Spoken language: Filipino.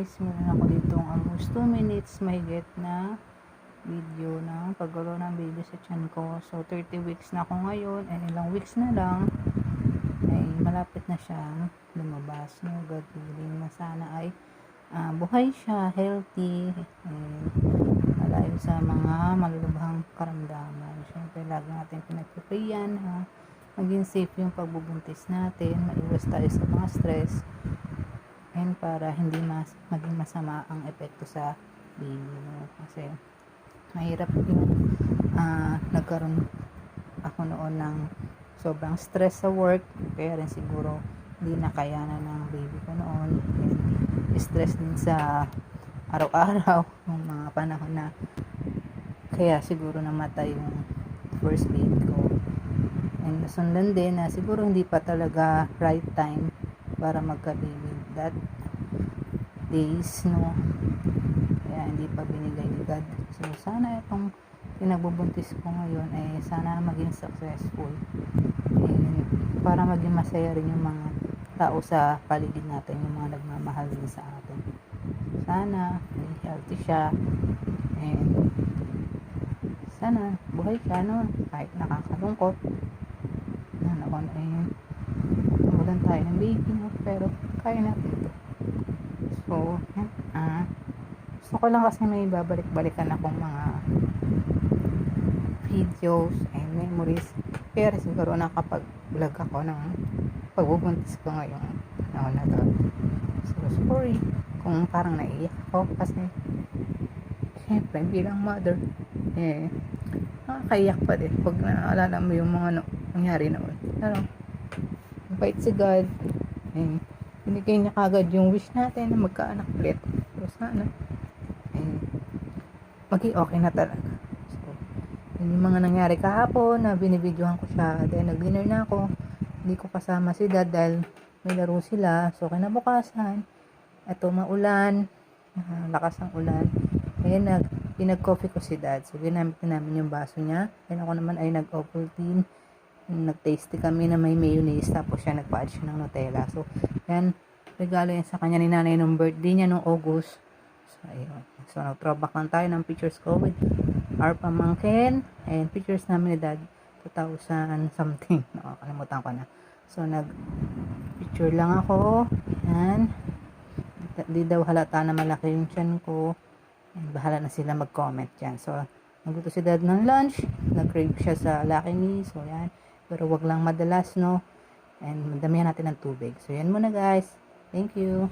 guys, meron ako dito almost 2 minutes mahigit na video ng pagkaroon ng baby sa tiyan ko. So 30 weeks na ako ngayon, and ilang weeks na lang ay malapit na siyang lumabas. No, God willing na sana ay buhay siya, healthy, and malayo sa mga malulubhang karamdaman. Siyempre lagi natin pinagpiprayan ha, maging safe yung pagbubuntis natin, maiwas tayo sa mga stress, and para hindi maging masama ang epekto sa baby, no? Kasi mahirap yung nagkaroon ako noon ng sobrang stress sa work, kaya rin siguro hindi nakayanan ng baby ko noon, and stress din sa araw-araw ng mga panahon na kaya siguro namatay yung first baby ko, and nasundan din na siguro hindi pa talaga right time para magka-baby that days, no? Kaya hindi pa binigay ni God. So sana itong pinagbubuntis ko ngayon ay sana maging successful, and para maging masaya rin yung mga tao sa paligid natin, yung mga nagmamahal din sa atin. Sana healthy siya, and sana buhay siya, no? Kahit nakakalungkot na naman ay nawalan tayo ng baby, no? Pero kaya natin ito. So gusto ko lang kasi may babalik-balikan akong mga videos and memories, kaya siguro nakapag-vlog ako ng pagbubuntis ko ngayong panahon na to. So sorry kung parang naiiyak ako, kasi syempre bilang mother nakakaiyak pa din pag naalala mo yung mga nangyari noon. Pero mabait si God, binigay niya kagad yung wish natin na magkaanak ulit. So sana maging okay na talaga. So yung mga nangyari kahapon na binibidyohan ko siya, then nag-dinner na ako, hindi ko kasama si Dad dahil may laro sila. So kinabukasan, eto maulan, lakas ng ulan, kaya pinag-coffee ko si Dad. So ginamit namin yung baso niya, and ako naman ay nag-Ovaltine, nag-tasty kami na may mayonnaise, tapos siya nagpa-add siya ng Nutella. So yan, regalo yan sa kanya ni nanay nung birthday niya nung August. So ayun, so nag-throwback lang tayo ng pictures ko with our pamangkin, and pictures namin ni Dad 2000 something, nakakalimutan ko na. So nag-picture lang ako, yan, di daw halata na malaki yung tiyan ko, and bahala na sila mag-comment dyan. So nagluto si Dad ng lunch, nag-crave siya sa Lucky Me, so yan, pero wag lang madalas, no, and madamihan natin ng tubig. So yan muna guys, thank you.